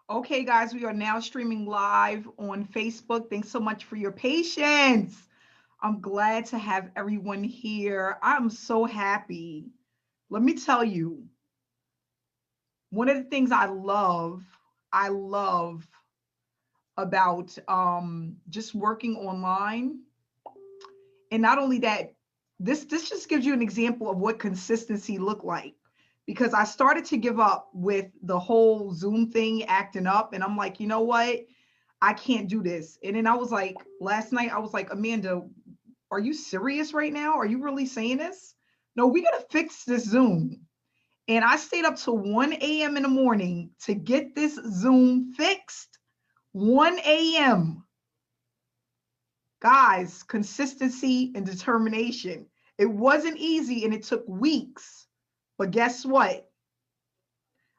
Okay, guys, we are now streaming live on Facebook. Thanks so much for your patience. I'm glad to have everyone here. I'm so happy. Let me tell you, one of the things I love about just working online, and not only that, this just gives you an example of what consistency look like. Because I started to give up with the whole Zoom thing acting up, and I'm like, you know what? I can't do this. And then I was like, last night, I was like, Amanda, are you serious right now? Are you really saying this? No, we got to fix this Zoom. And I stayed up till 1 a.m. in the morning to get this Zoom fixed. 1 a.m. Guys, consistency and determination. It wasn't easy and it took weeks. But guess what?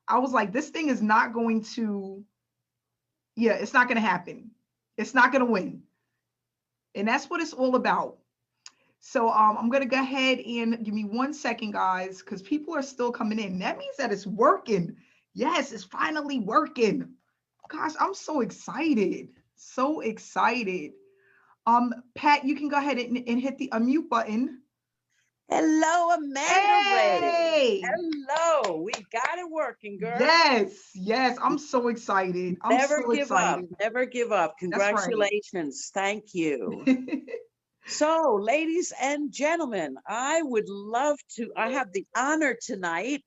I was like, this thing is not going to, yeah, it's not going to happen. It's not going to win. And that's what it's all about. So I'm gonna go ahead and give me 1 second, guys, because people are still coming in. That means that it's working. Yes, it's finally working. Gosh, I'm so excited. So excited. Pat, you can go ahead and hit the unmute button. Hello, Amanda Ray. Hey! Hello. We got it working, girl. Yes, yes, I'm so excited. I'm Never so give up. excited. Never give up. That's right. Congratulations. Thank you. So, ladies and gentlemen, I have the honor tonight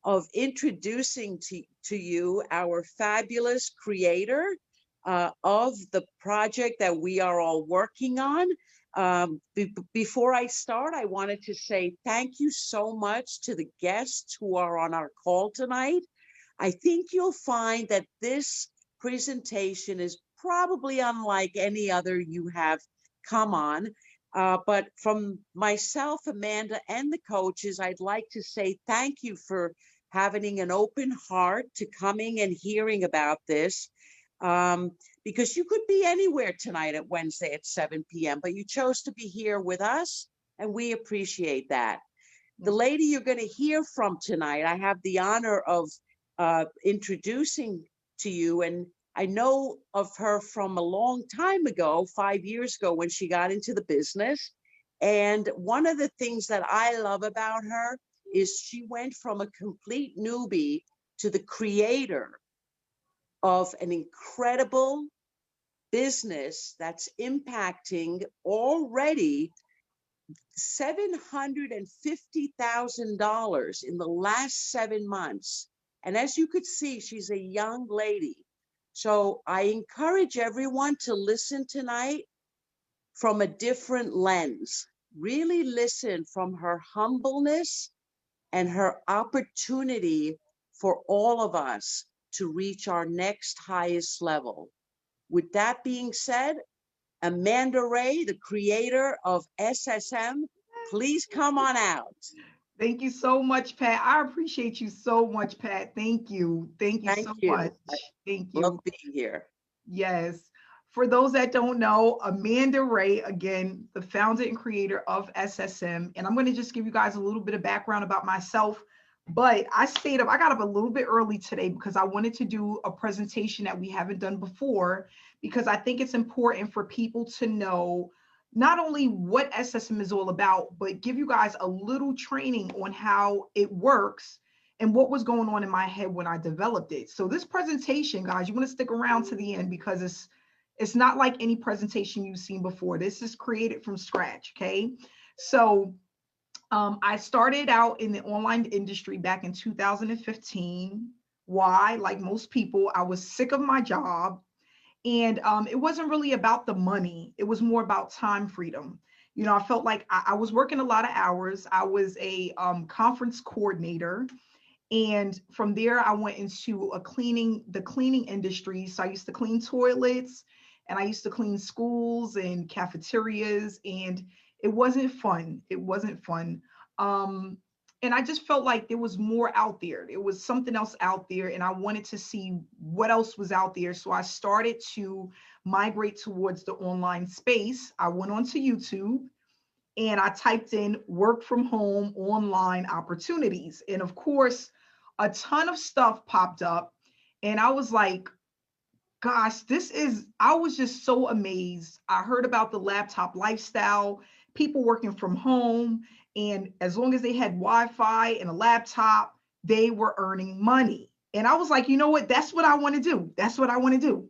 of introducing to you our fabulous creator of the project that we are all working on. Before I start, I wanted to say thank you so much to the guests who are on our call tonight. I think you'll find that this presentation is probably unlike any other you have come on. But from myself, Amanda, and the coaches, I'd like to say thank you for having an open heart to coming and hearing about this. Because you could be anywhere tonight at Wednesday at 7 p.m., but you chose to be here with us, and we appreciate that. The lady you're going to hear from tonight, I have the honor of introducing to you, and I know of her from a long time ago, 5 years ago, when she got into the business. And one of the things that I love about her is she went from a complete newbie to the creator of an incredible business that's impacting already $750,000 in the last 7 months. And as you could see, she's a young lady. So I encourage everyone to listen tonight from a different lens. Really listen from her humbleness and her opportunity for all of us to reach our next highest level. With that being said, Amanda Ray, the creator of SSM, please come on out. Thank you so much, Pat. I appreciate you so much, Pat. Thank you. Thank you Thank so you. much. I Thank love you. being here. Yes. For those that don't know, Amanda Ray, again, the founder and creator of SSM. And I'm going to just give you guys a little bit of background about myself. But I got up a little bit early today because I wanted to do a presentation that we haven't done before, because I think it's important for people to know not only what SSM is all about, but give you guys a little training on how it works and what was going on in my head when I developed it. So this presentation, guys, you want to stick around to the end because it's not like any presentation you've seen before. This is created from scratch, okay? So I started out in the online industry back in 2015. Why? Like most people, I was sick of my job. And it wasn't really about the money. It was more about time freedom. You know, I felt like I was working a lot of hours. I was a conference coordinator. And from there, I went into the cleaning industry. So I used to clean toilets and I used to clean schools and cafeterias. And it wasn't fun. It wasn't fun. Um, and I just felt like there was more out there. There was something else out there, and I wanted to see what else was out there. So I started to migrate towards the online space. I went onto YouTube and I typed in work from home online opportunities. And of course, a ton of stuff popped up. And I was like, gosh, I was just so amazed. I heard about the laptop lifestyle, people working from home, and as long as they had Wi-Fi and a laptop, they were earning money. And I was like, you know what? That's what I want to do. That's what I want to do.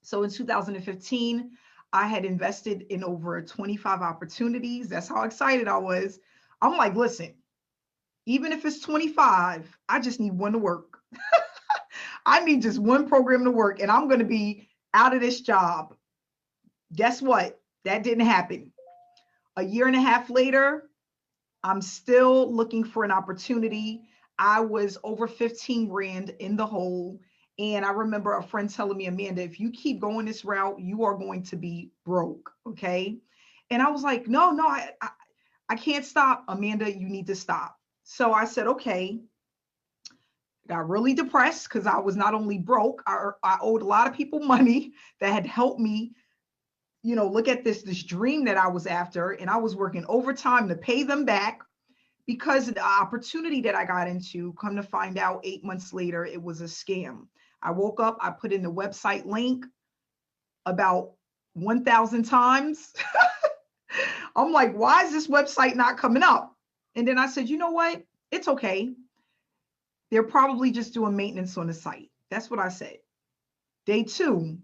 So in 2015, I had invested in over 25 opportunities. That's how excited I was. I'm like, listen, even if it's 25, I just need one to work. I need just one program to work and I'm going to be out of this job. Guess what? That didn't happen. A year and a half later, I'm still looking for an opportunity. I was over 15 grand in the hole. And I remember a friend telling me, Amanda, if you keep going this route, you are going to be broke. Okay. And I was like, no, I can't stop. Amanda, you need to stop. So I said, okay. Got really depressed because I was not only broke, I owed a lot of people money that had helped me, look at this dream that I was after. And I was working overtime to pay them back because the opportunity that I got into, come to find out 8 months later, it was a scam. I woke up, I put in the website link about 1,000 times. I'm like, why is this website not coming up? And then I said, you know what? It's okay. They're probably just doing maintenance on the site. That's what I said. Day 2,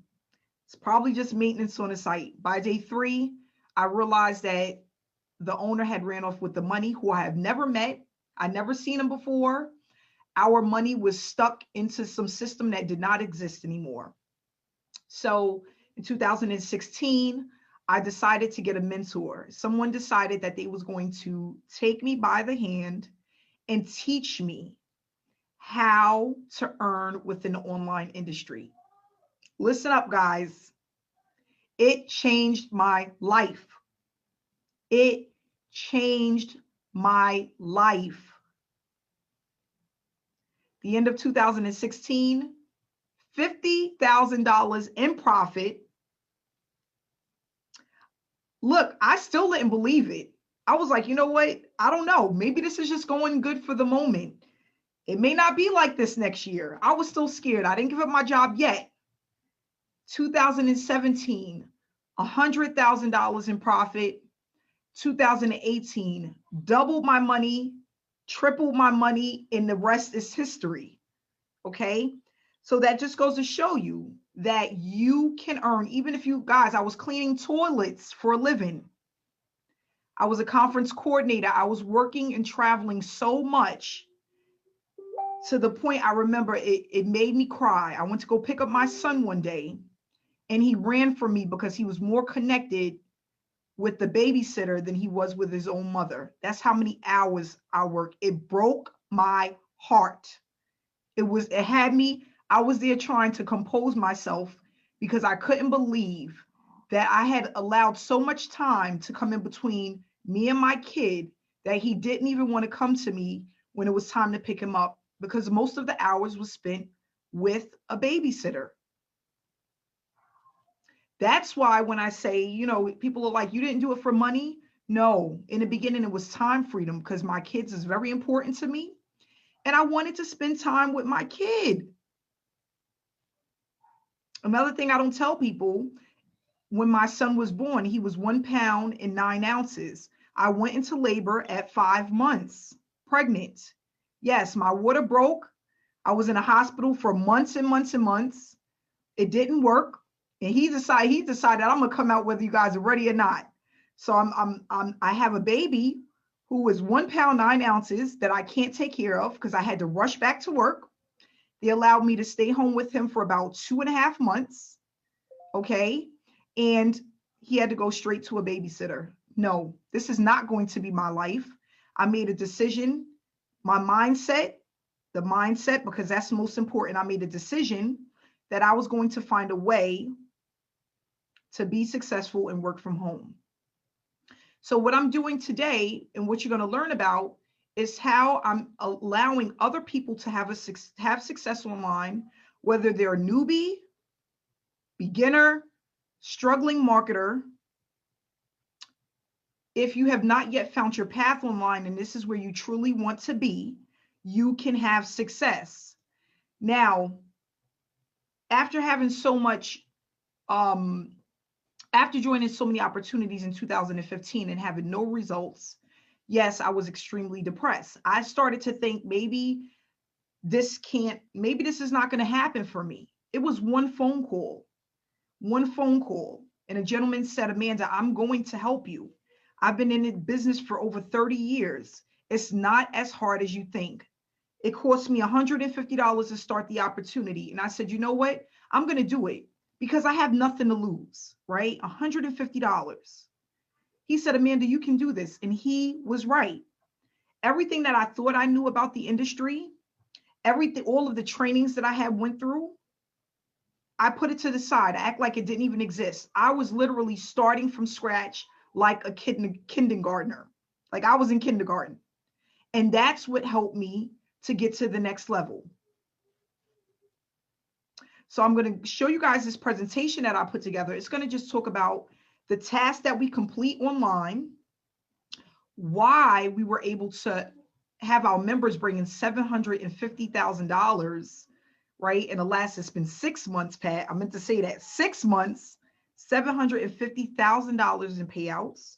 it's probably just maintenance on the site. By day 3, I realized that the owner had ran off with the money, who I have never met. I never seen him before. Our money was stuck into some system that did not exist anymore. So in 2016, I decided to get a mentor. Someone decided that they was going to take me by the hand and teach me how to earn within the online industry. Listen up, guys. It changed my life. It changed my life. The end of 2016, $50,000 in profit. Look, I still didn't believe it. I was like, you know what? I don't know. Maybe this is just going good for the moment. It may not be like this next year. I was still scared. I didn't give up my job yet. 2017, $100,000 in profit. 2018, doubled my money, tripled my money, and the rest is history. Okay. So that just goes to show you that you can earn, even if you guys, I was cleaning toilets for a living. I was a conference coordinator. I was working and traveling so much to the point I remember it made me cry. I went to go pick up my son one day and he ran from me because he was more connected with the babysitter than he was with his own mother. That's how many hours I worked. It broke my heart. It had me, I was there trying to compose myself because I couldn't believe that I had allowed so much time to come in between me and my kid that he didn't even want to come to me when it was time to pick him up, because most of the hours was spent with a babysitter. That's why when I say, people are like, you didn't do it for money. No, in the beginning, it was time freedom because my kids is very important to me. And I wanted to spend time with my kid. Another thing I don't tell people, when my son was born, he was 1 pound and 9 ounces. I went into labor at 5 months pregnant. Yes, my water broke. I was in a hospital for months and months and months. It didn't work. And he decided I'm gonna come out whether you guys are ready or not. So I have a baby who is 1 pound 9 ounces that I can't take care of because I had to rush back to work. They allowed me to stay home with him for about 2.5 months. Okay. And he had to go straight to a babysitter. No, this is not going to be my life. I made a decision, my mindset, because that's the most important. I made a decision that I was going to find a way to be successful and work from home. So what I'm doing today and what you're going to learn about is how I'm allowing other people to have success online, whether they're a newbie, beginner, struggling marketer. If you have not yet found your path online and this is where you truly want to be, you can have success. Now, after having so much, um, after joining so many opportunities in 2015 and having no results, yes, I was extremely depressed. I started to think maybe this is not going to happen for me. It was one phone call. And a gentleman said, Amanda, I'm going to help you. I've been in the business for over 30 years. It's not as hard as you think. It cost me $150 to start the opportunity. And I said, you know what? I'm going to do it because I have nothing to lose, right? $150. He said, Amanda, you can do this. And he was right. Everything that I thought I knew about the industry, everything, all of the trainings that I had went through, I put it to the side. I act like it didn't even exist. I was literally starting from scratch like a kindergartner. Like I was in kindergarten. And that's what helped me to get to the next level. So I'm going to show you guys this presentation that I put together. It's going to just talk about the tasks that we complete online, why we were able to have our members bring in $750,000, right? In the last, it's been 6 months, Pat. I meant to say that 6 months, $750,000 in payouts,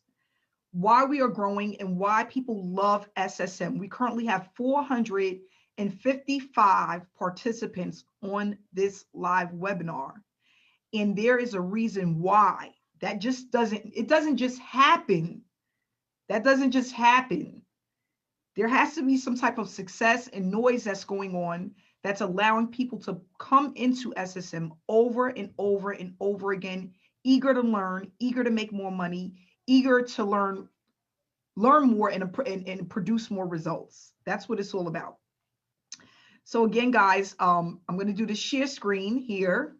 why we are growing and why people love SSM. We currently have 455 participants on this live webinar. And there is a reason why. It doesn't just happen. That doesn't just happen. There has to be some type of success and noise that's going on that's allowing people to come into SSM over and over and over again, eager to learn, eager to make more money, eager to learn more and produce more results. That's what it's all about. So again, guys, I'm going to do the share screen here.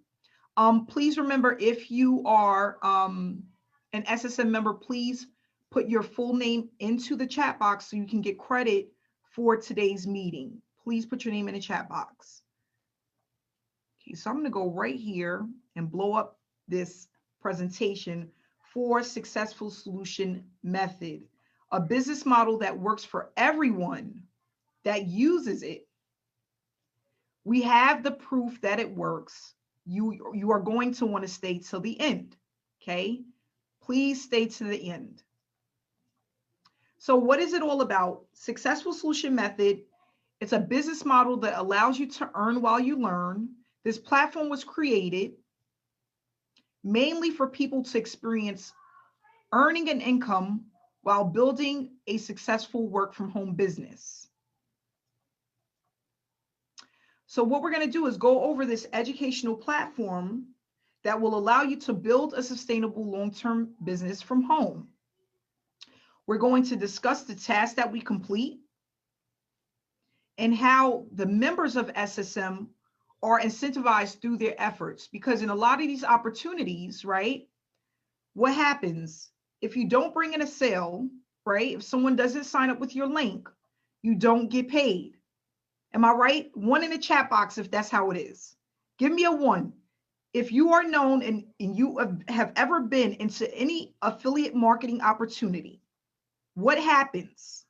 Please remember, if you are an SSM member, please put your full name into the chat box so you can get credit for today's meeting. Please put your name in the chat box. Okay, so I'm going to go right here and blow up this presentation for Successful Solution Method, a business model that works for everyone that uses it. We have the proof that it works. You are going to want to stay till the end, okay? Please stay to the end. So what is it all about? Successful Solution Method. It's a business model that allows you to earn while you learn. This platform was created mainly for people to experience earning an income while building a successful work from home business. So what we're going to do is go over this educational platform that will allow you to build a sustainable long-term business from home. We're going to discuss the tasks that we complete and how the members of SSM are incentivized through their efforts. Because in a lot of these opportunities, right, what happens if you don't bring in a sale, right? If someone doesn't sign up with your link, you don't get paid. Am I right? One in the chat box if that's how it is. Give me a 1. If you are known and you have ever been into any affiliate marketing opportunity, what happens?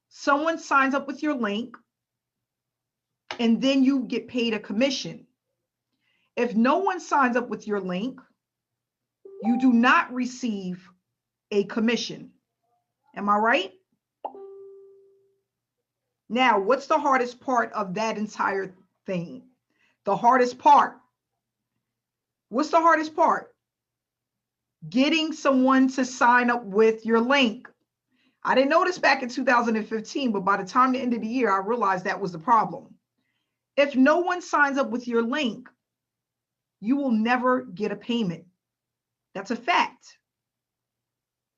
Someone signs up with your link and then you get paid a commission. If no one signs up with your link, you do not receive a commission. Am I right? Now, what's the hardest part of that entire thing? The hardest part. What's the hardest part? Getting someone to sign up with your link. I didn't notice back in 2015, but by the time the end of the year, I realized that was the problem. If no one signs up with your link, you will never get a payment. That's a fact.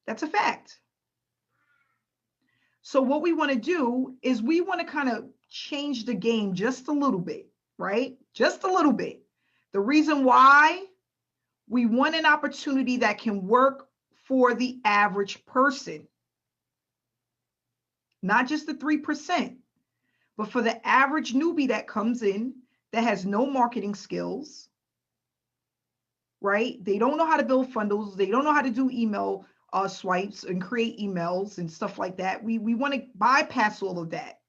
That's a fact. So what we want to do is we want to kind of change the game just a little bit, right? Just a little bit. The reason why we want an opportunity that can work for the average person. Not just the 3%, but for the average newbie that comes in that has no marketing skills, right? They don't know how to build funnels. They don't know how to do email swipes and create emails and stuff like that. We want to bypass all of that.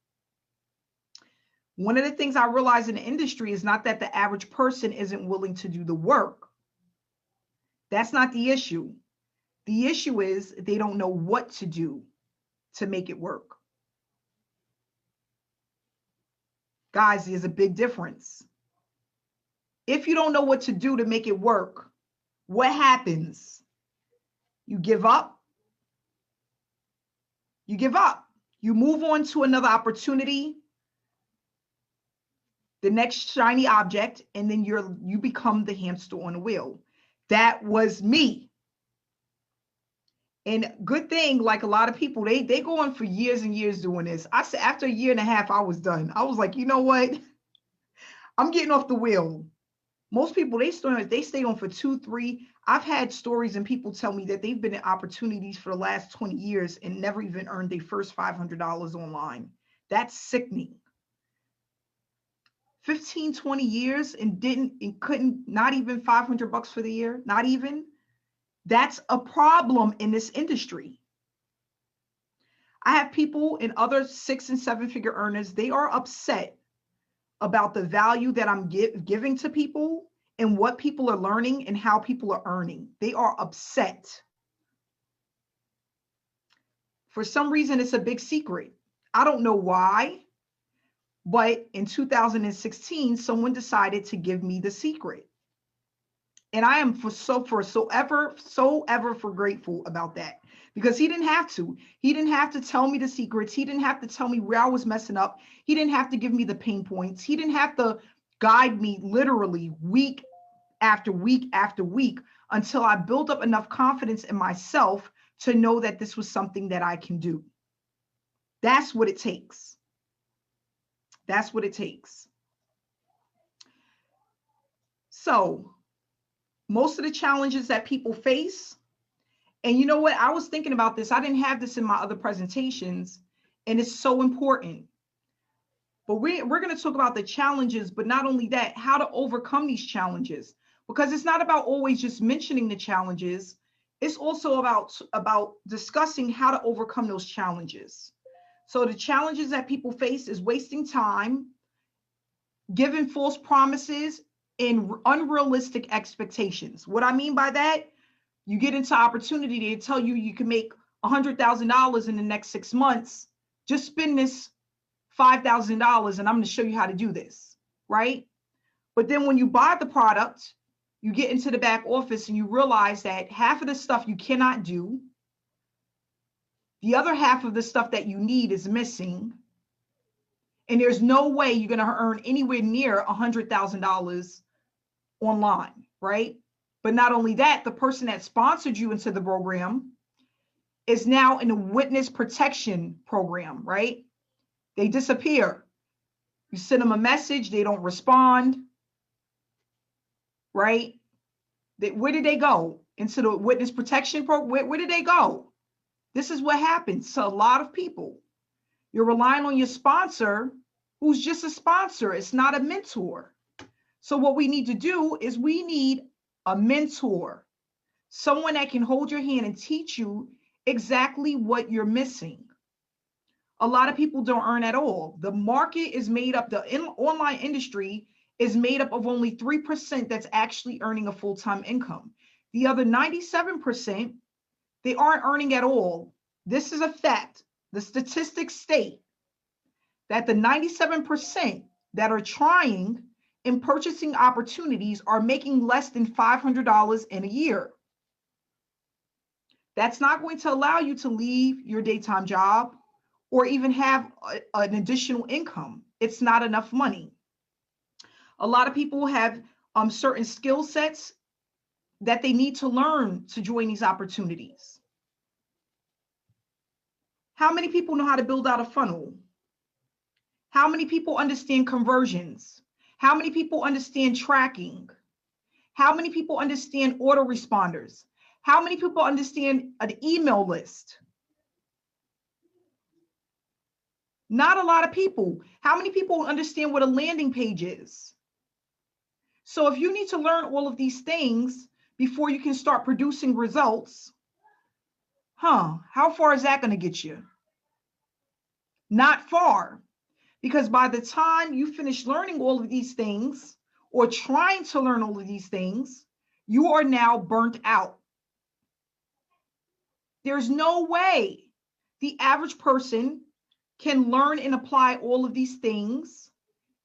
One of the things I realize in the industry is not that the average person isn't willing to do the work. That's not the issue. The issue is they don't know what to do to make it work. Guys, there's a big difference. If you don't know what to do to make it work, what happens? You give up. You give up. You move on to another opportunity, the next shiny object, and then you become the hamster on the wheel. That was me. And good thing, like a lot of people, they go on for years and years doing this. I said after a year and a half, I was done. I was like, you know what? I'm getting off the wheel. Most people, they stay on for 2, 3. I've had stories and people tell me that they've been in opportunities for the last 20 years and never even earned their first $500 online. That's sickening. 15, 20 years and couldn't, not even $500 for the year, not even. That's a problem in this industry. I have people and other 6- and 7-figure earners, they are upset about the value that I'm giving to people and what people are learning and how people are earning. They are upset. For some reason, it's a big secret. I don't know why, but in 2016, someone decided to give me the secret. And I am so ever grateful about that, because he didn't have to. He didn't have to tell me the secrets. He didn't have to tell me where I was messing up. He didn't have to give me the pain points. He didn't have to guide me literally week after week after week until I built up enough confidence in myself to know that this was something that I can do. That's what it takes. That's what it takes. So, most of the challenges that people face, and you know what? I was thinking about this. I didn't have this in my other presentations, and it's so important. But we're going to talk about the challenges, but not only that, how to overcome these challenges. Because it's not about always just mentioning the challenges. It's also about discussing how to overcome those challenges. So the challenges that people face is wasting time, giving false promises, and unrealistic expectations. What I mean by that, you get into opportunity, they tell you you can make $100,000 in the next 6 months. Just spend this $5,000 and I'm going to show you how to do this, right? But then when you buy the product, you get into the back office and you realize that half of the stuff you cannot do. The other half of the stuff that you need is missing. And there's no way you're going to earn anywhere near $100,000 online, right? But not only that, the person that sponsored you into the program is now in a witness protection program, right? They disappear. You send them a message, they don't respond, right? Where did they go? Into the witness protection program? Where did they go? This is what happens to a lot of people. You're relying on your sponsor, who's just a sponsor. It's not a mentor. So what we need to do is we need a mentor, someone that can hold your hand and teach you exactly what you're missing. A lot of people don't earn at all. The market is made up, online industry is made up of only 3% that's actually earning a full-time income. The other 97%, they aren't earning at all. This is a fact. The statistics state that the 97% that are trying in purchasing opportunities are making less than $500 in a year. That's not going to allow you to leave your daytime job or even have an additional income. It's not enough money. A lot of people have certain skill sets that they need to learn to join these opportunities. How many people know how to build out a funnel? How many people understand conversions? How many people understand tracking? How many people understand autoresponders? How many people understand an email list? Not a lot of people. How many people understand what a landing page is? So if you need to learn all of these things before you can start producing results, how far is that going to get you? Not far. Because by the time you finish learning all of these things or trying to learn all of these things, you are now burnt out. There's no way the average person can learn and apply all of these things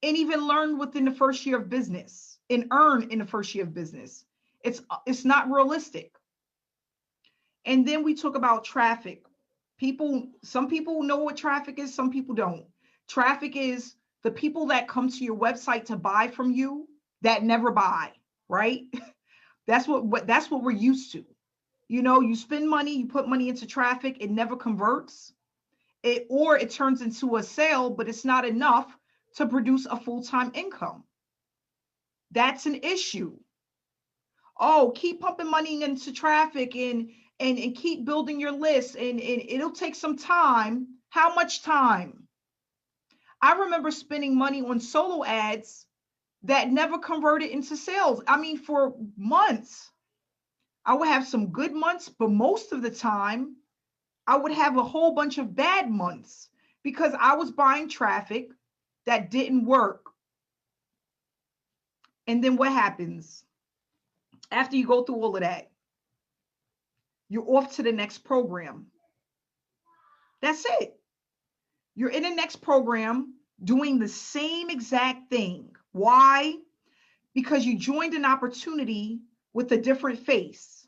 and even learn within the first year of business and earn in the first year of business. It's not realistic. And then we talk about traffic. Some people know what traffic is, some people don't. Traffic is the people that come to your website to buy from you that never buy, right? That's what we're used to. You know, you spend money, you put money into traffic, it never converts. Or it turns into a sale, but it's not enough to produce a full-time income. That's an issue. Oh, keep pumping money into traffic and keep building your list and it'll take some time. How much time? I remember spending money on solo ads that never converted into sales. I mean, for months. I would have some good months, but most of the time, I would have a whole bunch of bad months because I was buying traffic that didn't work. And then what happens? After you go through all of that, you're off to the next program. That's it. You're in the next program doing the same exact thing. Why? Because you joined an opportunity with a different face.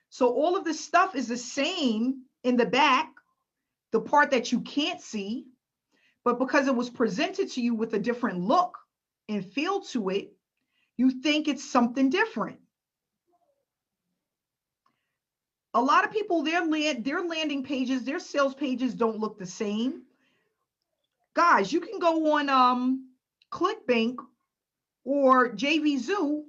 So all of this stuff is the same in the back, the part that you can't see, but because it was presented to you with a different look and feel to it, you think it's something different. A lot of people, their landing pages, their sales pages don't look the same. Guys, you can go on ClickBank or JVZoo.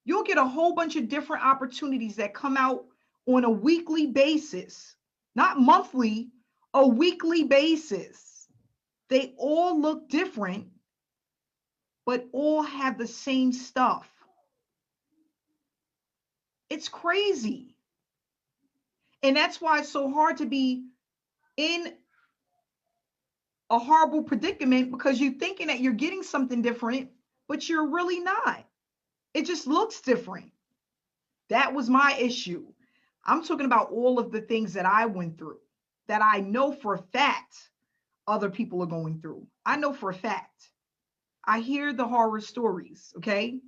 You'll get a whole bunch of different opportunities that come out on a weekly basis, not monthly, a weekly basis. They all look different, but all have the same stuff. It's crazy. And that's why it's so hard to be in a horrible predicament, because you're thinking that you're getting something different, but you're really not. It just looks different. That was my issue. I'm talking about all of the things that I went through that I know for a fact other people are going through. I know for a fact. I hear the horror stories, okay?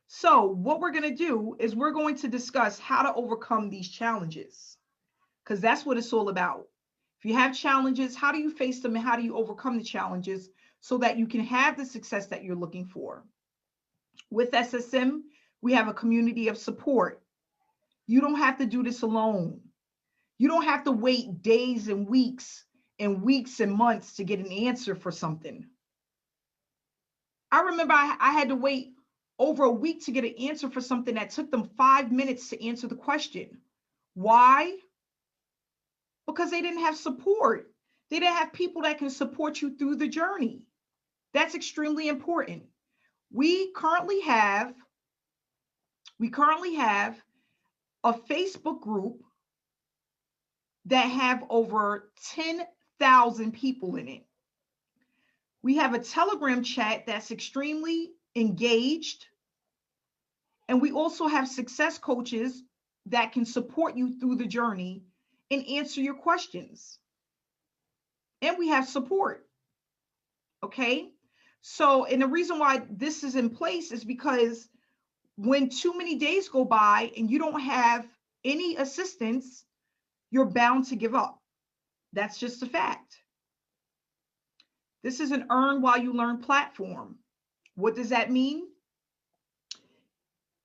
So what we're going to do is we're going to discuss how to overcome these challenges, because that's what it's all about. If you have challenges, how do you face them and how do you overcome the challenges so that you can have the success that you're looking for? With SSM, we have a community of support. You don't have to do this alone. You don't have to wait days and weeks and months to get an answer for something. I remember I had to wait over a week to get an answer for something that took them 5 minutes to answer the question. Why? Because they didn't have support. They didn't have people that can support you through the journey. That's extremely important. We currently have a Facebook group that have over 10,000 people in it. We have a Telegram chat that's extremely engaged. And we also have success coaches that can support you through the journey and answer your questions. And we have support. Okay? So, and the reason why this is in place is because when too many days go by and you don't have any assistance, you're bound to give up. That's just a fact. This is an earn while you learn platform. What does that mean?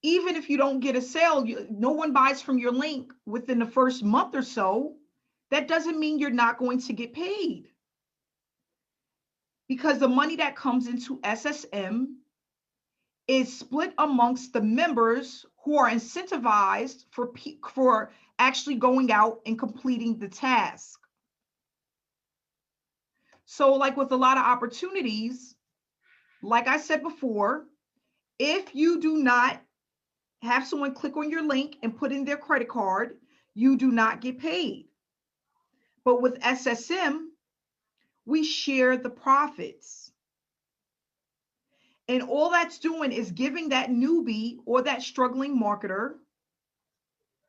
Even if you don't get a sale, no one buys from your link within the first month or so, that doesn't mean you're not going to get paid. Because the money that comes into SSM is split amongst the members who are incentivized for actually going out and completing the task. So like with a lot of opportunities, like I said before, if you do not have someone click on your link and put in their credit card, you do not get paid. But with SSM, we share the profits. And all that's doing is giving that newbie or that struggling marketer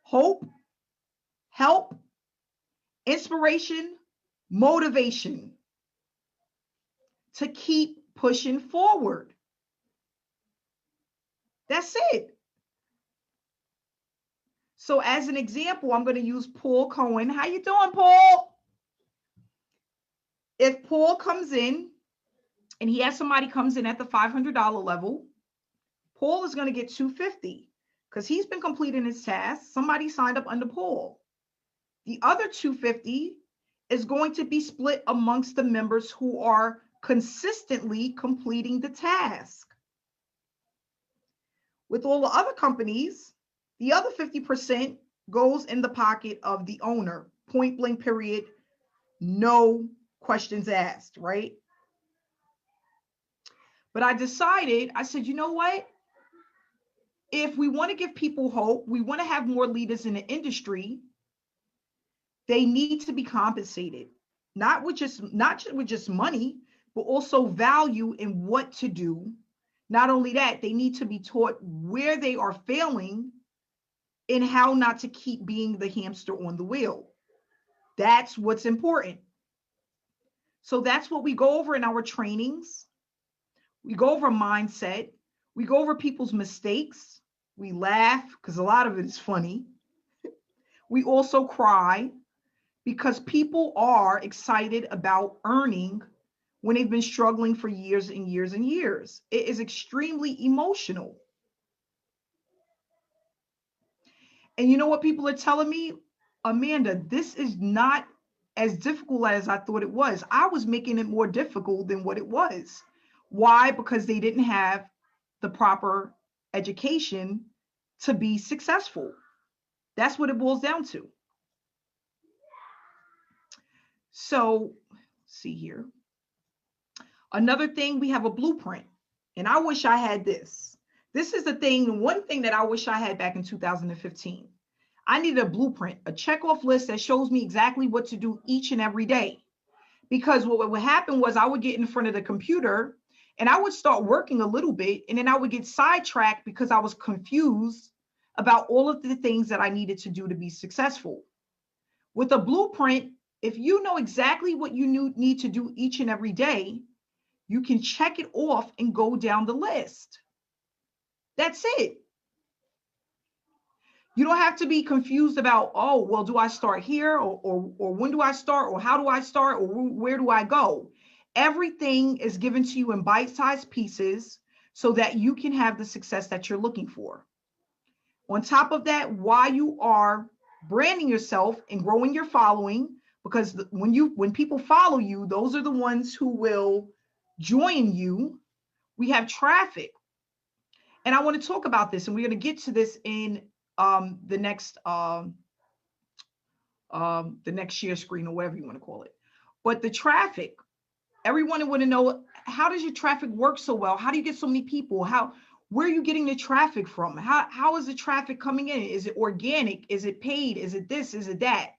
hope, help, inspiration, motivation to keep pushing forward. That's it. So as an example, I'm going to use Paul Cohen. How you doing, Paul? If Paul comes in and he has somebody comes in at the $500 level, Paul is going to get $250 because he's been completing his task. Somebody signed up under Paul. The other $250 is going to be split amongst the members who are consistently completing the task. With all the other companies, the other 50% goes in the pocket of the owner, point blank period, no questions asked, right? But I decided, I said, you know what? If we want to give people hope, we want to have more leaders in the industry, they need to be compensated, not with just money, but also value in what to do. Not only that, they need to be taught where they are failing and how not to keep being the hamster on the wheel. That's what's important. So that's what we go over in our trainings. We go over mindset. We go over people's mistakes. We laugh because a lot of it is funny. We also cry because people are excited about earning when they've been struggling for years and years and years. It is extremely emotional. And you know what people are telling me? Amanda, this is not as difficult as I thought it was. I was making it more difficult than what it was. Why? Because they didn't have the proper education to be successful. That's what it boils down to. So, see here. Another thing, we have a blueprint. And I wish I had this. This is the thing, one thing that I wish I had back in 2015. I needed a blueprint, a checkoff list that shows me exactly what to do each and every day. Because what would happen was I would get in front of the computer and I would start working a little bit, and then I would get sidetracked because I was confused about all of the things that I needed to do to be successful. With a blueprint, if you know exactly what you need to do each and every day, you can check it off and go down the list. That's it. You don't have to be confused about, oh, well, do I start here or when do I start or how do I start or where do I go? Everything is given to you in bite-sized pieces so that you can have the success that you're looking for. On top of that, while you are branding yourself and growing your following, because when people follow you, those are the ones who will join you. We have traffic. And I want to talk about this, and we're going to get to this in the next share screen or whatever you want to call it. But the traffic, everyone would want to know, how does your traffic work so well? How do you get so many people? Where are you getting the traffic from? How is the traffic coming in? Is it organic? Is it paid? Is it this? Is it that?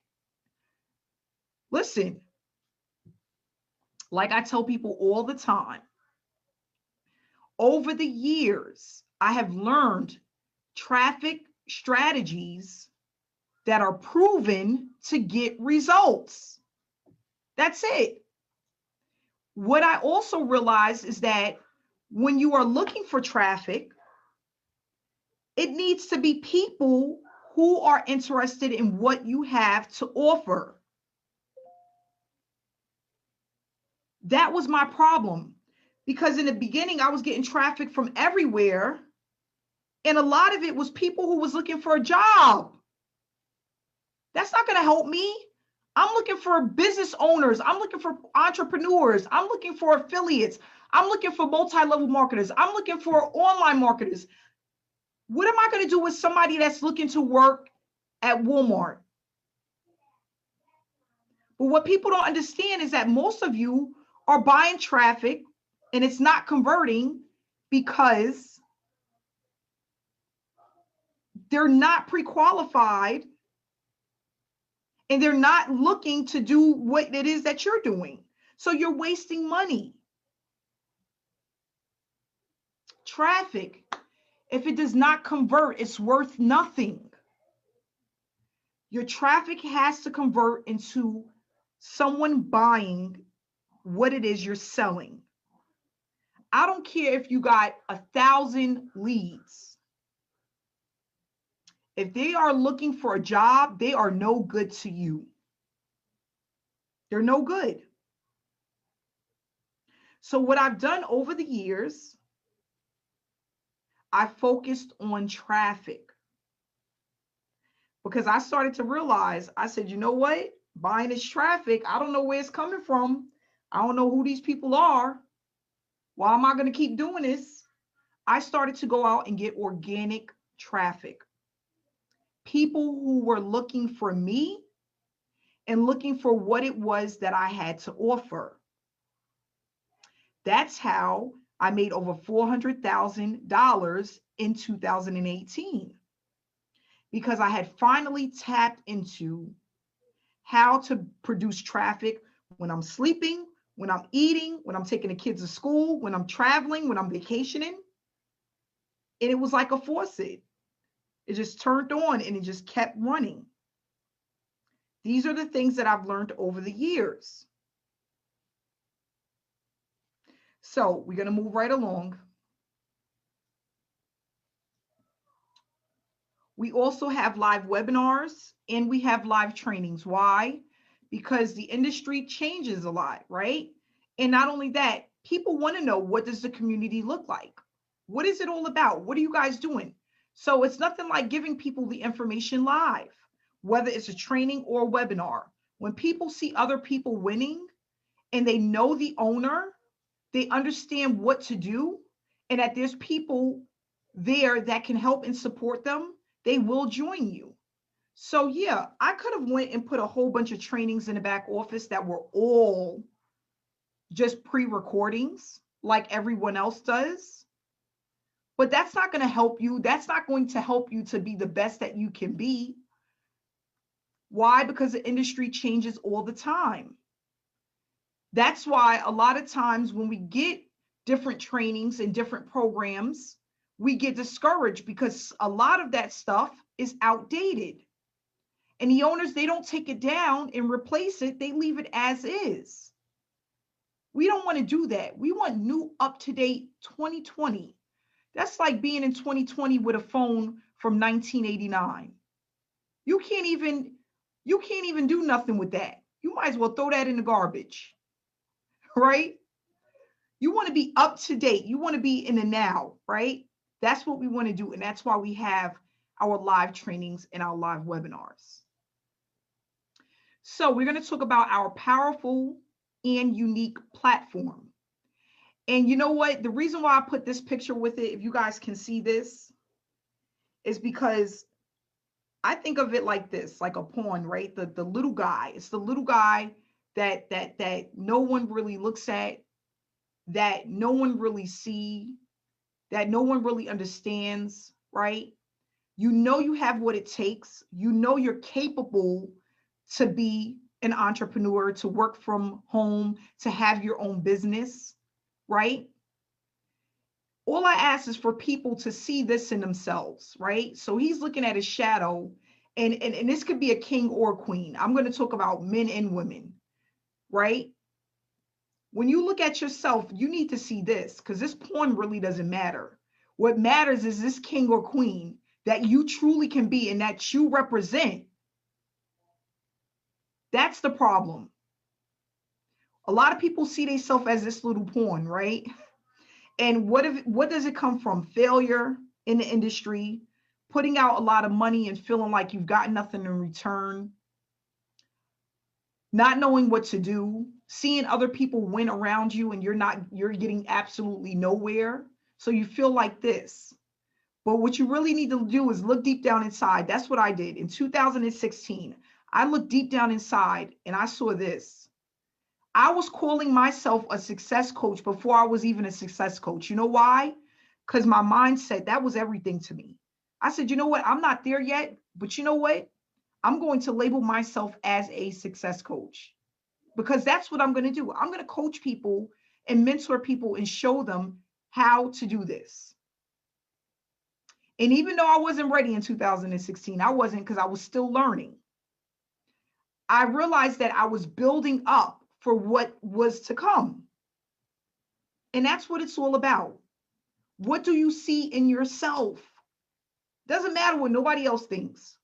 Listen, like I tell people all the time, over the years, I have learned traffic strategies that are proven to get results. That's it. What I also realize is that when you are looking for traffic, it needs to be people who are interested in what you have to offer. That was my problem, because in the beginning, I was getting traffic from everywhere. And a lot of it was people who was looking for a job. That's not going to help me. I'm looking for business owners. I'm looking for entrepreneurs. I'm looking for affiliates. I'm looking for multi-level marketers. I'm looking for online marketers. What am I going to do with somebody that's looking to work at Walmart? But what people don't understand is that most of you are buying traffic and it's not converting because they're not pre-qualified and they're not looking to do what it is that you're doing. So you're wasting money. Traffic, if it does not convert, it's worth nothing. Your traffic has to convert into someone buying what it is you're selling. I don't care if you got 1,000 leads. If they are looking for a job, they are no good to you. They're no good. So what I've done over the years, I focused on traffic because I started to realize, I said, you know what? Buying this traffic, I don't know where it's coming from. I don't know who these people are. Why am I going to keep doing this? I started to go out and get organic traffic. People who were looking for me and looking for what it was that I had to offer. That's how I made over $400,000 in 2018, because I had finally tapped into how to produce traffic when I'm sleeping, when I'm eating, when I'm taking the kids to school, when I'm traveling, when I'm vacationing. And it was like a faucet. It just turned on and it just kept running. These are the things that I've learned over the years. So we're going to move right along. We also have live webinars and we have live trainings. Why? Because the industry changes a lot, right? And not only that, people want to know, what does the community look like? What is it all about? What are you guys doing? So it's nothing like giving people the information live, whether it's a training or a webinar. When people see other people winning and they know the owner, they understand what to do, and that there's people there that can help and support them, they will join you. So yeah, I could have went and put a whole bunch of trainings in the back office that were all just pre-recordings like everyone else does. But that's not going to help you. That's not going to help you to be the best that you can be. Why? Because the industry changes all the time. That's why a lot of times when we get different trainings and different programs, we get discouraged because a lot of that stuff is outdated. And the owners, they don't take it down and replace it. They leave it as is. We don't want to do that. We want new, up-to-date 2020. That's like being in 2020 with a phone from 1989. You can't even do nothing with that. You might as well throw that in the garbage, right? You want to be up to date. You want to be in the now, right? That's what we want to do. And that's why we have our live trainings and our live webinars. So we're going to talk about our powerful and unique platform. And you know what? The reason why I put this picture with it, if you guys can see this, is because I think of it like this, like a pawn, right? The little guy. It's the little guy that no one really looks at, that no one really sees, that no one really understands, right? You know you have what it takes. You know you're capable to be an entrepreneur, to work from home, to have your own business, right? All I ask is for people to see this in themselves, right? So he's looking at his shadow, and this could be a king or a queen. I'm going to talk about men and women, right? When you look at yourself, you need to see this, because this pawn really doesn't matter. What matters is this king or queen that you truly can be and that you represent. That's the problem. A lot of people see themselves as this little pawn, right? And what does it come from? Failure in the industry, putting out a lot of money and feeling like you've got nothing in return, not knowing what to do, seeing other people win around you and you're getting absolutely nowhere. So you feel like this. But what you really need to do is look deep down inside. That's what I did. In 2016, I looked deep down inside and I saw this. I was calling myself a success coach before I was even a success coach. You know why? Because my mindset, that was everything to me. I said, you know what? I'm not there yet, but you know what? I'm going to label myself as a success coach because that's what I'm going to do. I'm going to coach people and mentor people and show them how to do this. And even though I wasn't ready in 2016, I wasn't, because I was still learning. I realized that I was building up for what was to come. And that's what it's all about. What do you see in yourself? Doesn't matter what nobody else thinks.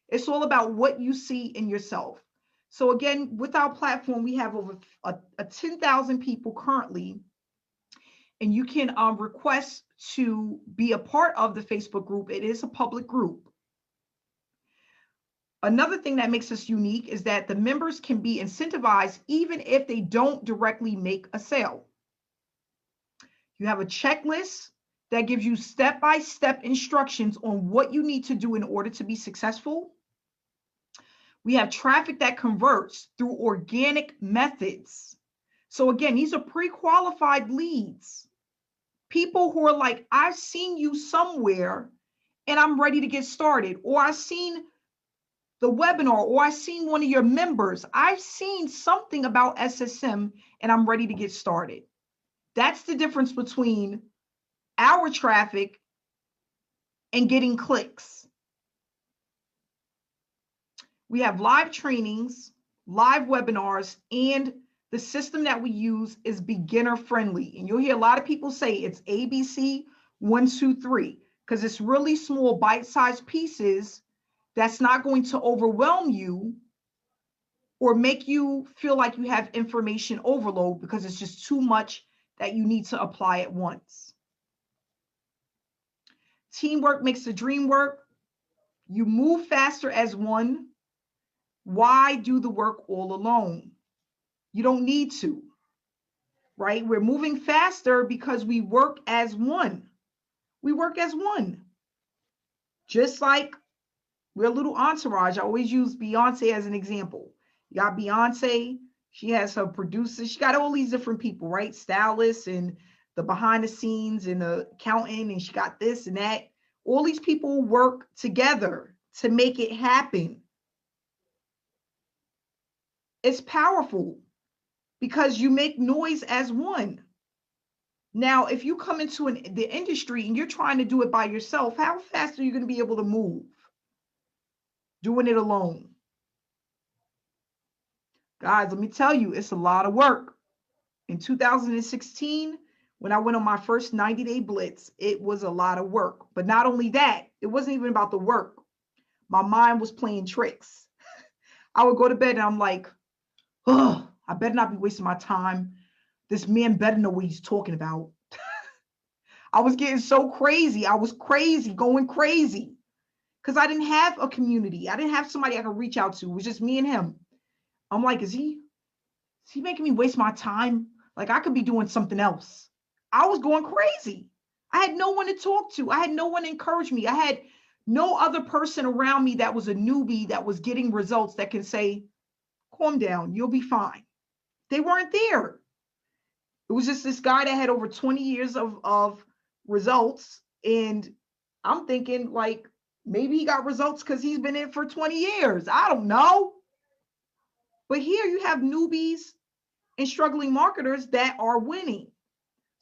It's all about what you see in yourself. So again, with our platform, we have over 10,000 people currently, and you can request to be a part of the Facebook group. It is a public group. Another thing that makes us unique is that the members can be incentivized even if they don't directly make a sale. You have a checklist that gives you step-by-step instructions on what you need to do in order to be successful. We have traffic that converts through organic methods. So again, these are pre-qualified leads. People who are like, I've seen you somewhere and I'm ready to get started, or I've seen the webinar, or I've seen one of your members. I've seen something about SSM and I'm ready to get started. That's the difference between our traffic and getting clicks. We have live trainings, live webinars, and the system that we use is beginner friendly. And you'll hear a lot of people say it's ABC 1, 2, 3, because it's really small bite-sized pieces that's not going to overwhelm you or make you feel like you have information overload, because it's just too much that you need to apply at once. Teamwork makes the dream work. You move faster as one. Why do the work all alone? You don't need to, right? We're moving faster because we work as one. We work as one. Just like we're a little entourage. I always use Beyonce as an example. You got Beyonce. She has her producers. She got all these different people, right? Stylists and the behind the scenes and the accountant, and she got this and that. All these people work together to make it happen. It's powerful because you make noise as one. Now, if you come into the industry and you're trying to do it by yourself, how fast are you going to be able to move doing it alone? Guys, let me tell you, it's a lot of work. In 2016, when I went on my first 90-day blitz, it was a lot of work. But not only that, it wasn't even about the work. My mind was playing tricks. I would go to bed and I'm like, oh, I better not be wasting my time. This man better know what he's talking about. I was getting so crazy. I was crazy, going crazy, because I didn't have a community. I didn't have somebody I could reach out to. It was just me and him. I'm like, is he making me waste my time? Like, I could be doing something else. I was going crazy. I had no one to talk to. I had no one to encourage me. I had no other person around me that was a newbie that was getting results that can say, calm down, you'll be fine. They weren't there. It was just this guy that had over 20 years of results. And I'm thinking, like, maybe he got results because he's been in for 20 years. I don't know. But here you have newbies and struggling marketers that are winning.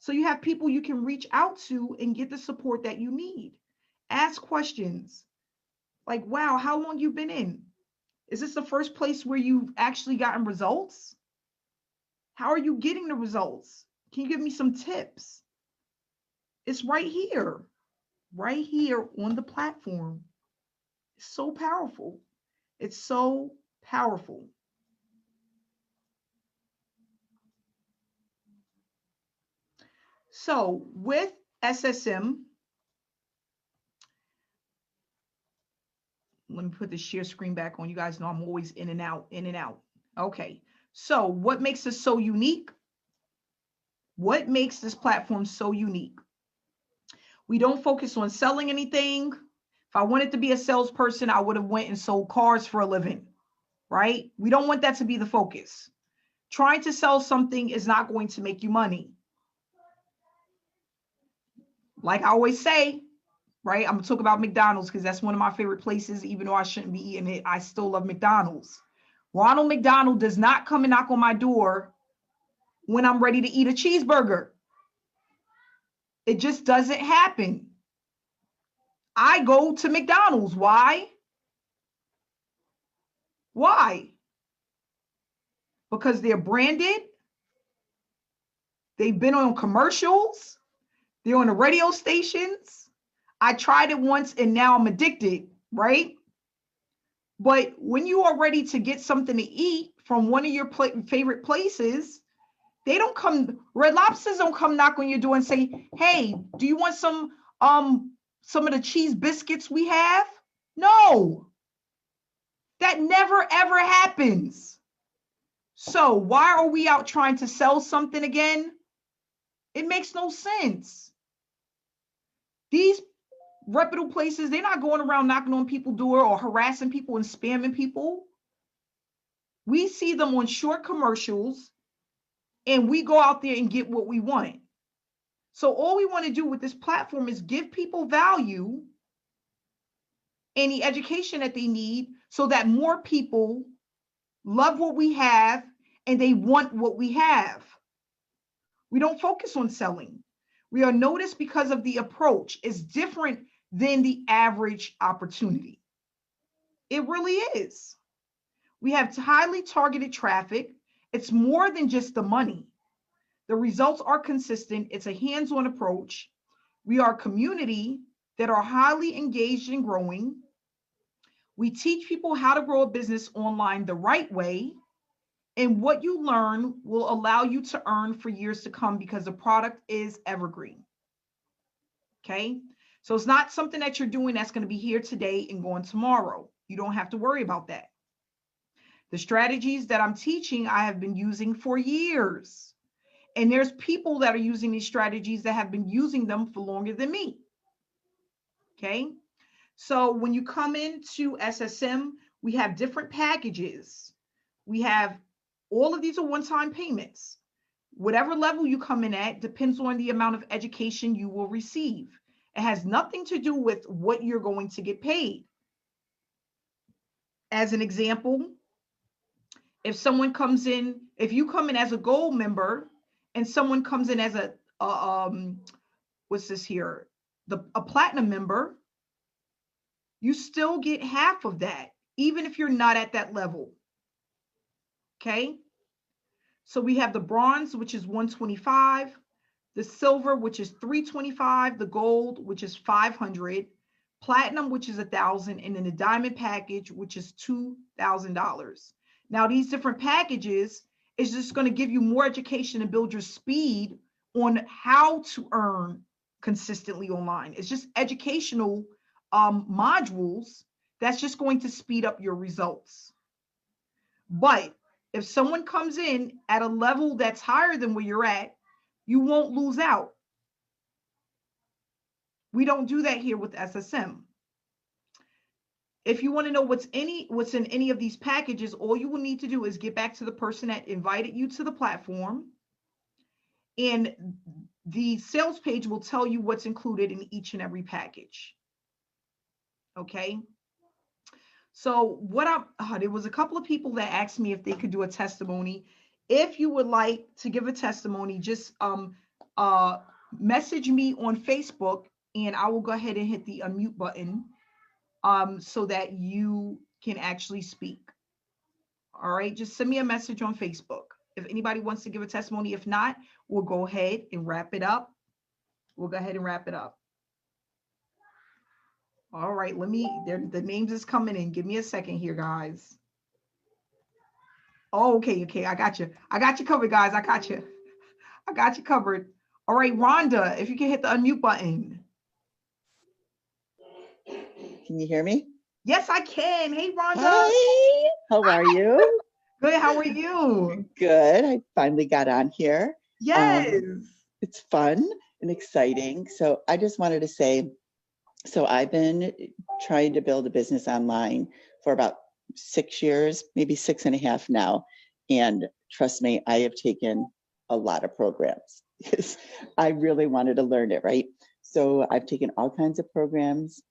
So you have people you can reach out to and get the support that you need. Ask questions like, wow, how long you been in? Is this the first place where you've actually gotten results? How are you getting the results? Can you give me some tips? It's right here on the platform. It's so powerful. It's so powerful. So with SSM, let me put the share screen back on. You guys know I'm always in and out, in and out. Okay. So what makes us so unique? What makes this platform so unique? We don't focus on selling anything. If I wanted to be a salesperson, I would have went and sold cars for a living, right? We don't want that to be the focus. Trying to sell something is not going to make you money. Like I always say, right? I'm gonna talk about McDonald's because that's one of my favorite places. Even though I shouldn't be eating it, I still love McDonald's. Ronald McDonald does not come and knock on my door when I'm ready to eat a cheeseburger. It just doesn't happen. I go to McDonald's. Why? Why? Because they're branded. They've been on commercials. They're on the radio stations. I tried it once and now I'm addicted, right? But when you are ready to get something to eat from one of your favorite places, they don't come, Red Lobsters don't come knock on your door and say, hey, do you want some of the cheese biscuits we have? No, that never ever happens. So why are we out trying to sell something again? It makes no sense. These reputable places, they're not going around knocking on people's door or harassing people and spamming people. We see them on short commercials and we go out there and get what we want. So all we want to do with this platform is give people value and the education that they need so that more people love what we have and they want what we have. We don't focus on selling. We are noticed because of the approach. It's different than the average opportunity. It really is. We have highly targeted traffic. It's more than just the money. The results are consistent. It's a hands-on approach. We are a community that are highly engaged and growing. We teach people how to grow a business online the right way. And what you learn will allow you to earn for years to come because the product is evergreen. Okay? So it's not something that you're doing that's going to be here today and going tomorrow. You don't have to worry about that. The strategies that I'm teaching, I have been using for years. And there's people that are using these strategies that have been using them for longer than me. Okay? So when you come into SSM, we have different packages. We have all of these are one-time payments. Whatever level you come in at depends on the amount of education you will receive. It has nothing to do with what you're going to get paid. As an example, if someone comes in, if you come in as a gold member and someone comes in as a platinum member, you still get half of that, even if you're not at that level. Okay, so we have the bronze, which is 125, the silver, which is 325, the gold, which is 500, platinum, which is 1,000, and then the diamond package, which is $2,000. Now, these different packages is just going to give you more education and build your speed on how to earn consistently online. It's just educational modules that's just going to speed up your results. But if someone comes in at a level that's higher than where you're at, you won't lose out. We don't do that here with SSM. If you want to know what's in any of these packages, all you will need to do is get back to the person that invited you to the platform, and the sales page will tell you what's included in each and every package. Okay. So there was a couple of people that asked me if they could do a testimony. If you would like to give a testimony, just message me on Facebook and I will go ahead and hit the unmute button so that you can actually speak. All right, just send me a message on Facebook if anybody wants to give a testimony. If not, we'll go ahead and wrap it up. All right, the names is coming in. Give me a second here, guys. Oh, okay. I got you covered, guys. I got you covered. All right, Rhonda, if you can hit the unmute button. Can you hear me? Yes, I can. Hey, Rhonda. Hi, how are you? Good, how are you? Good, I finally got on here. Yes. It's fun and exciting. So I just wanted to say, so I've been trying to build a business online for about 6 years, maybe 6.5 now. And trust me, I have taken a lot of programs because I really wanted to learn it, right? So I've taken all kinds of programs,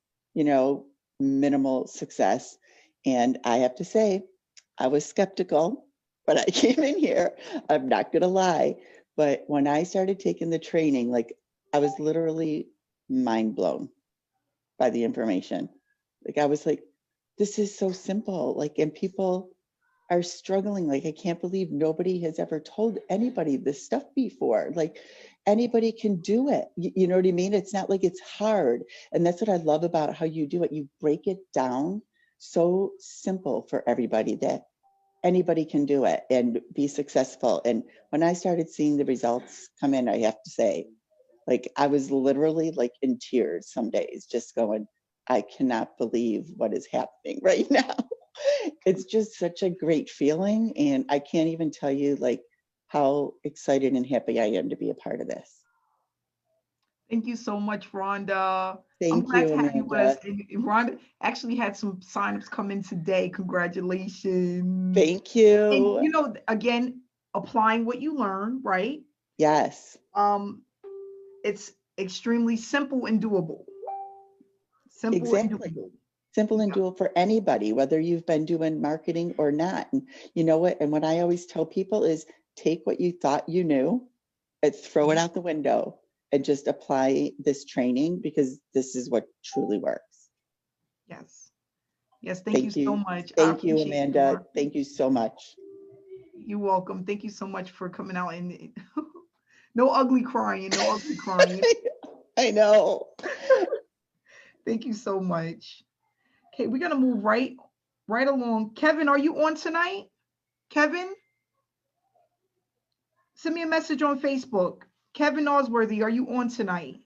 minimal success. And I have to say, I was skeptical, but I came in here. I'm not going to lie. But when I started taking the training, like I was literally mind blown by the information. Like I was like, this is so simple. Like, and people are struggling. Like, I can't believe nobody has ever told anybody this stuff before. Like, anybody can do it. You know what I mean? It's not like it's hard. And that's what I love about how you do it. You break it down so simple for everybody that anybody can do it and be successful. And when I started seeing the results come in, I have to say, like, I was literally like in tears some days, just going, I cannot believe what is happening right now. It's just such a great feeling. And I can't even tell you like how excited and happy I am to be a part of this. Thank you so much, Rhonda. I'm Thank glad you, to have you with us. Amanda. And Rhonda actually had some signups come in today. Congratulations. Thank And you. you know, again, applying what you learn, right? Yes, Um, it's extremely simple and doable. Simple and exactly. doable. Simple and Yeah. doable for anybody, whether you've been doing marketing or not. And you know what? And what I always tell people is take what you thought you knew and throw it out the window and just apply this training because this is what truly works. Yes. Yes. Thank you Thank so you. much. I Thank you, appreciate you, Amanda. Mark. Thank you so much. You're welcome. Thank you so much for coming out and no ugly crying, no ugly crying. I know. Thank you so much. Okay, we're gonna move right along. Kevin, are you on tonight? Kevin, send me a message on Facebook. Kevin Osworthy, are you on tonight?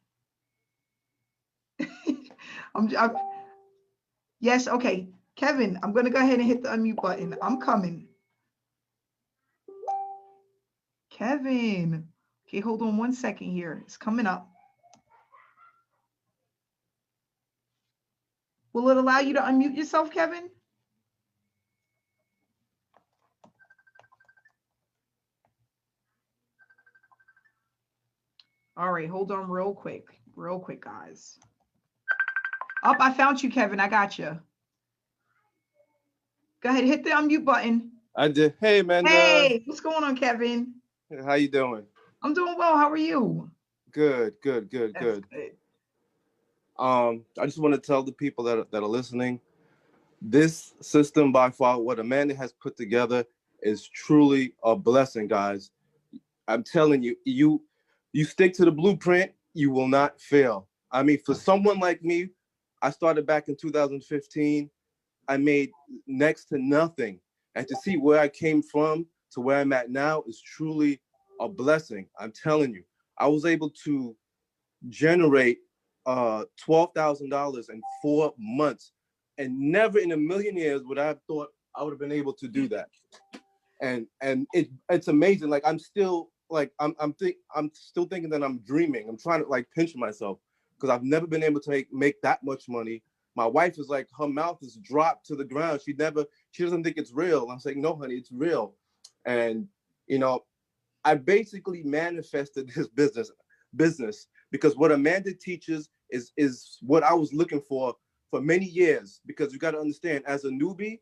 I'm yes, okay. Kevin, I'm gonna go ahead and hit the unmute button. I'm coming. Kevin. Okay, hold on 1 second here. It's coming up. Will it allow you to unmute yourself, Kevin? All right, hold on real quick, guys. Up, I found you, Kevin. I got you. Go ahead, hit the unmute button. I did. Hey, Amanda. Hey, what's going on, Kevin? How you doing? I'm doing well. How are you? Good. That's good. I just want to tell the people that are listening, this system by far, what Amanda has put together, is truly a blessing, guys. I'm telling you, you stick to the blueprint, you will not fail. I mean, for someone like me, I started back in 2015. I made next to nothing. And to see where I came from to where I'm at now is truly a blessing. I'm telling you, I was able to generate $12,000 in 4 months. And never in a million years would I have thought I would have been able to do that. And it's amazing. Like I'm still thinking that I'm dreaming. I'm trying to like pinch myself because I've never been able to make that much money. My wife is like, her mouth is dropped to the ground. She doesn't think it's real. I'm saying, no, honey, it's real. And I basically manifested this business because what Amanda teaches is what I was looking for many years. Because you got to understand, as a newbie,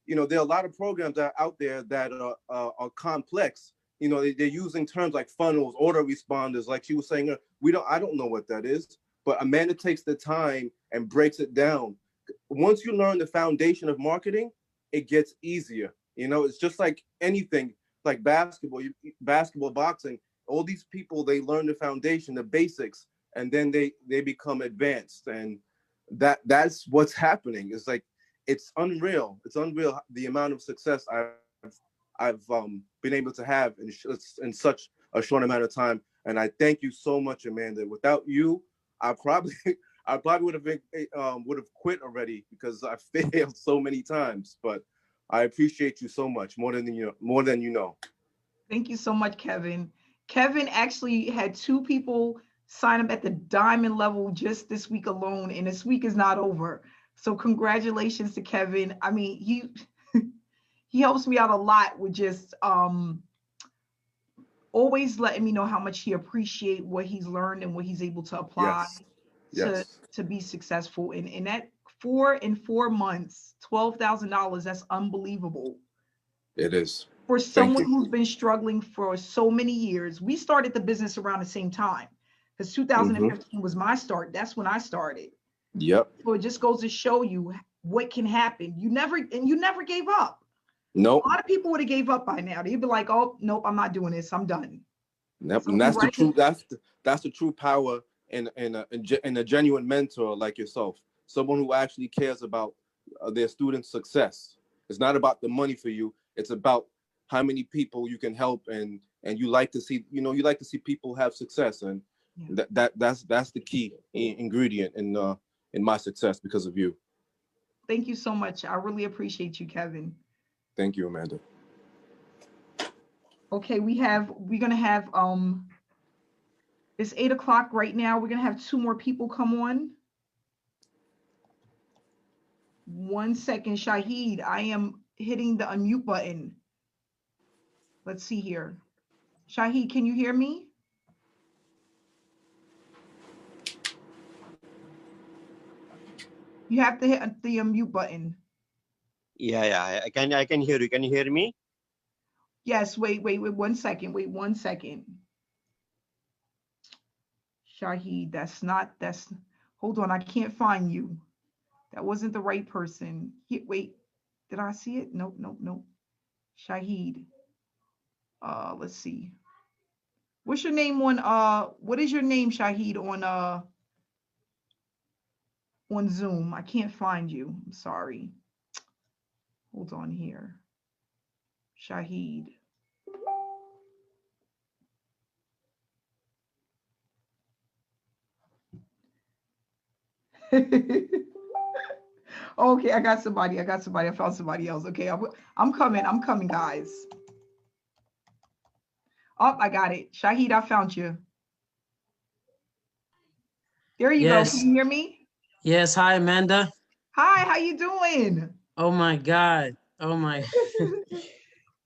there are a lot of programs that are out there that are complex. They're using terms like funnels, autoresponders, like she was saying. I don't know what that is, but Amanda takes the time and breaks it down. Once you learn the foundation of marketing, it gets easier. It's just like anything, like basketball, boxing. All these people, they learn the foundation, the basics, and then they become advanced. And that's what's happening. It's like, it's unreal. It's unreal the amount of success I've been able to have in such a short amount of time. And I thank you so much, Amanda. Without you, I probably would have quit already because I failed so many times. But I appreciate you so much, more than you know. Thank you so much, Kevin. Kevin actually had 2 people sign up at the diamond level just this week alone, and this week is not over. So congratulations to Kevin. I mean, he helps me out a lot with just always letting me know how much he appreciates what he's learned and what he's able to apply Yes. to be successful. And that 4 months, $12,000, that's unbelievable. It is. For Thank someone you. who's been struggling for so many years. We started the business around the same time because 2015 was my start. That's when I started. Yep. So it just goes to show you what can happen. You never gave up. Nope. A lot of people would have gave up by now. They'd be like, oh, nope, I'm not doing this. I'm done. Yep. So And that's the right true. That's the true power in a genuine mentor like yourself. Someone who actually cares about their students' success. It's not about the money for you. It's about how many people you can help, and you like to see, you like to see people have success, and that's the key ingredient in my success because of you. Thank you so much. I really appreciate you, Kevin. Thank you, Amanda. Okay, we're gonna have it's 8 o'clock right now. We're gonna have 2 more people come on. 1 second, Shahid. I am hitting the unmute button. Let's see here. Shahid, can you hear me? You have to hit the unmute button. Yeah, I can hear you. Can you hear me? Yes, wait 1 second. Wait 1 second. Shahid, hold on, I can't find you. That wasn't the right person. Wait, did I see it? Nope. Shahid. Let's see. What's your name what is your name, Shahid, on Zoom? I can't find you. I'm sorry. Hold on here. Shahid. Okay, I got somebody. I found somebody else. Okay, I'm coming, guys. Oh, I got it. Shahid, I found you. There you go. Can you hear me? Yes. Hi, Amanda. Hi, how you doing? Oh my God. Oh my.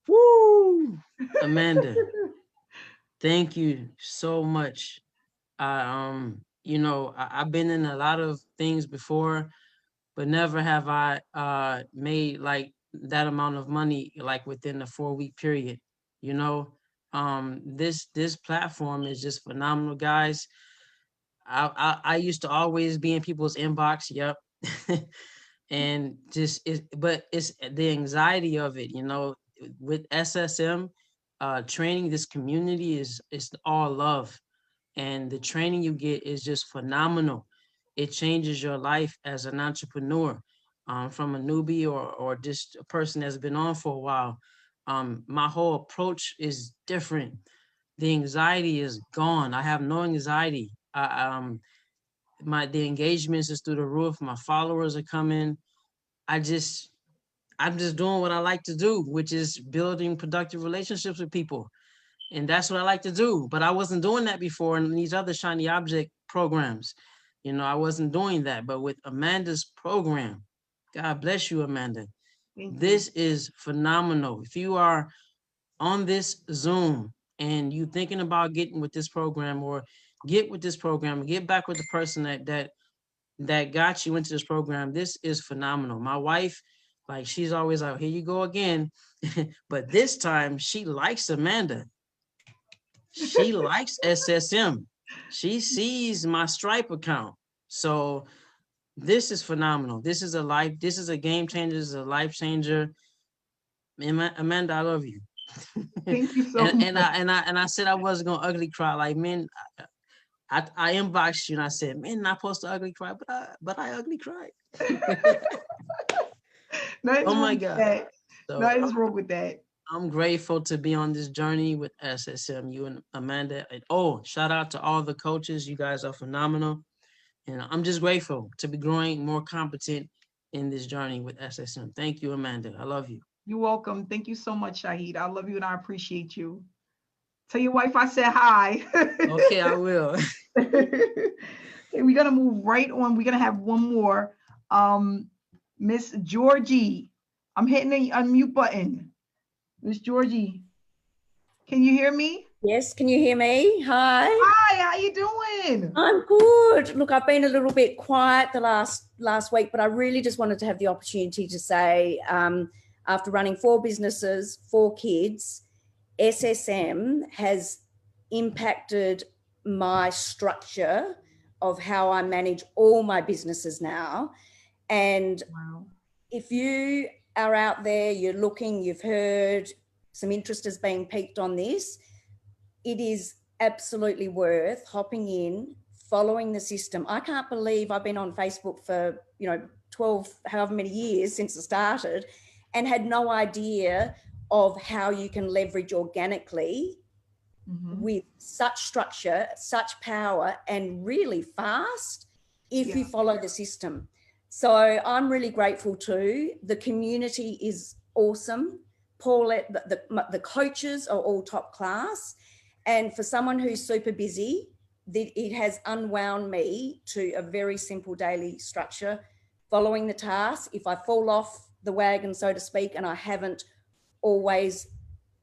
Woo. Amanda, thank you so much. I've been in a lot of things before, but never have I made like that amount of money like within a 4-week period. This platform is just phenomenal, guys. I used to always be in people's inbox. Yep. And but it's the anxiety of it, with SSM training. This community is all love, and the training you get is just phenomenal. It changes your life as an entrepreneur, from a newbie or just a person that's been on for a while. My whole approach is different. The anxiety is gone. I have no anxiety. The engagements is through the roof. My followers are coming. I'm just doing what I like to do, which is building productive relationships with people. And that's what I like to do. But I wasn't doing that before in these other shiny object programs. I wasn't doing that. But with Amanda's program, God bless you, Amanda. This is phenomenal. If you are on this Zoom and you thinking about getting with this program, or get with this program, get back with the person that got you into this program, this is phenomenal. My wife, like, she's always like, here you go again. But this time she likes Amanda. She likes SSM. She sees my Stripe account. So this is phenomenal. This is a game changer. This is a life changer. Amanda, I love you. Thank you so much. And I said I wasn't gonna ugly cry. Like, man, I inboxed you and I said, man, not supposed to ugly cry, but I ugly cried. Oh my God. Nothing's wrong with that. I'm grateful to be on this journey with SSM, you and Amanda. And shout out to all the coaches. You guys are phenomenal. And I'm just grateful to be growing more competent in this journey with SSM. Thank you, Amanda. I love you. You're welcome. Thank you so much, Shahid. I love you and I appreciate you. Tell your wife I said hi. Okay, I will. Okay, we're gonna move right on. We're gonna have one more. Miss Georgie. I'm hitting the unmute button. Miss Georgie, can you hear me? Yes, can you hear me? Hi. Hi, how you doing? I'm good. Look, I've been a little bit quiet the last week, but I really just wanted to have the opportunity to say after running 4 businesses, 4 kids, SSM has impacted my structure of how I manage all my businesses now. And Wow. if you are out there, you're looking, you've heard some interest is being piqued on this, it is absolutely worth hopping in, following the system. I can't believe I've been on Facebook for, 12, however many years since I started, and had no idea of how you can leverage organically with such structure, such power, and really fast if you follow the system. So I'm really grateful too. The community is awesome. Paulette, the coaches are all top class. And for someone who's super busy, it has unwound me to a very simple daily structure, following the task. If I fall off the wagon, so to speak, and I haven't always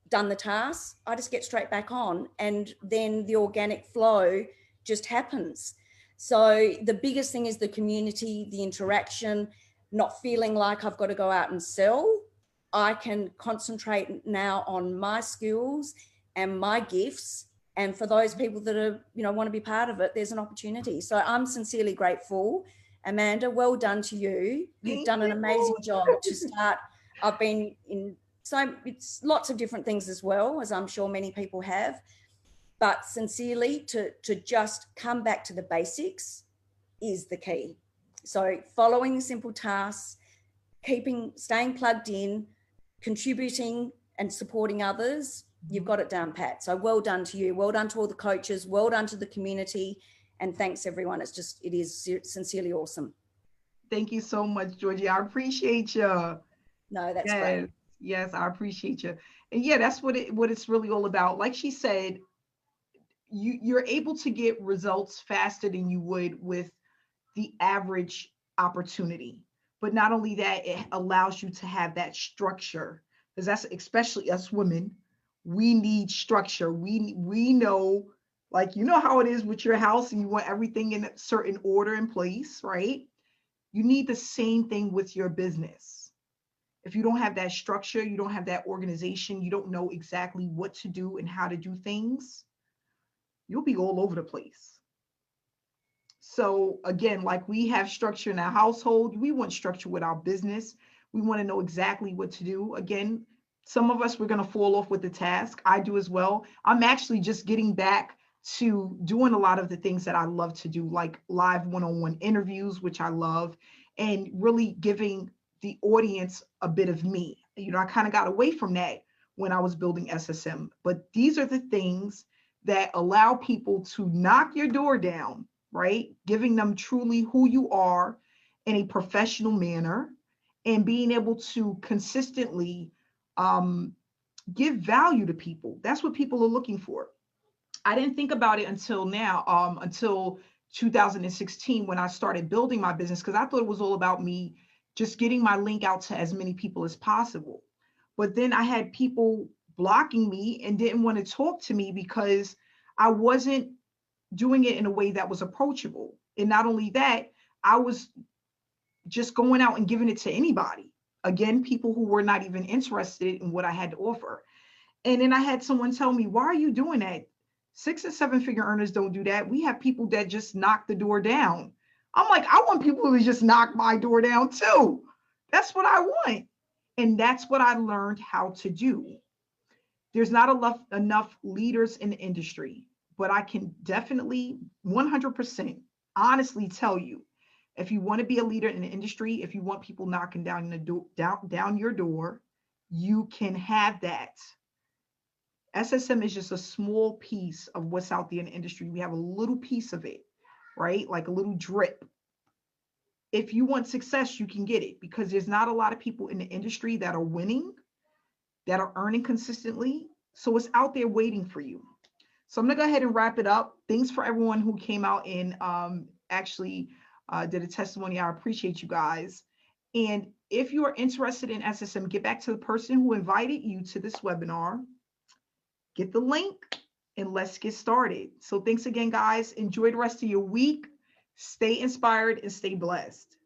done the task, I just get straight back on, and then the organic flow just happens. So the biggest thing is the community, the interaction, not feeling like I've got to go out and sell. I can concentrate now on my skills and my gifts. And for those people that are, want to be part of it, there's an opportunity. So I'm sincerely grateful. Amanda, well done to you. You've done an amazing job to start. I've been in it's lots of different things as well, as I'm sure many people have. But sincerely, to just come back to the basics is the key. So following simple tasks, staying plugged in, contributing and supporting others, you've got it down pat. So well done to you. Well done to all the coaches. Well done to the community. And thanks everyone. It is sincerely awesome. Thank you so much, Georgie. I appreciate you. No, that's great. Yes, I appreciate you. And yeah, that's what it's really all about. Like she said, you're able to get results faster than you would with the average opportunity. But not only that, it allows you to have that structure, because that's, especially us women, we need structure. We know, like, how it is with your house, and you want everything in a certain order and place, right? You need the same thing with your business. If you don't have that structure, you don't have that organization, you don't know exactly what to do and how to do things, you'll be all over the place. So again, like we have structure in our household, we want structure with our business. We want to know exactly what to do. Again, some of us, we're going to fall off with the task. I do as well. I'm actually just getting back to doing a lot of the things that I love to do, like live one-on-one interviews, which I love, and really giving the audience a bit of me. I kind of got away from that when I was building SSM, but these are the things that allow people to knock your door down, right? Giving them truly who you are in a professional manner, and being able to consistently give value to people. That's what people are looking for. I didn't think about it until now, until 2016, when I started building my business, because I thought it was all about me just getting my link out to as many people as possible. But then I had people blocking me and didn't want to talk to me because I wasn't doing it in a way that was approachable. And not only that, I was just going out and giving it to anybody. Again, people who were not even interested in what I had to offer. And then I had someone tell me, why are you doing that? 6 and 7 figure earners don't do that. We have people that just knock the door down. I'm like, I want people to just knock my door down too. That's what I want. And that's what I learned how to do. There's not enough leaders in the industry, but I can definitely 100% honestly tell you, if you want to be a leader in the industry, if you want people knocking down down your door, you can have that. SSM is just a small piece of what's out there in the industry. We have a little piece of it, right? Like a little drip. If you want success, you can get it, because there's not a lot of people in the industry that are winning, that are earning consistently. So it's out there waiting for you. So I'm gonna go ahead and wrap it up. Thanks for everyone who came out and actually did a testimony. I appreciate you guys. And if you are interested in SSM, get back to the person who invited you to this webinar, get the link, and let's get started. So thanks again, guys. Enjoy the rest of your week. Stay inspired and stay blessed.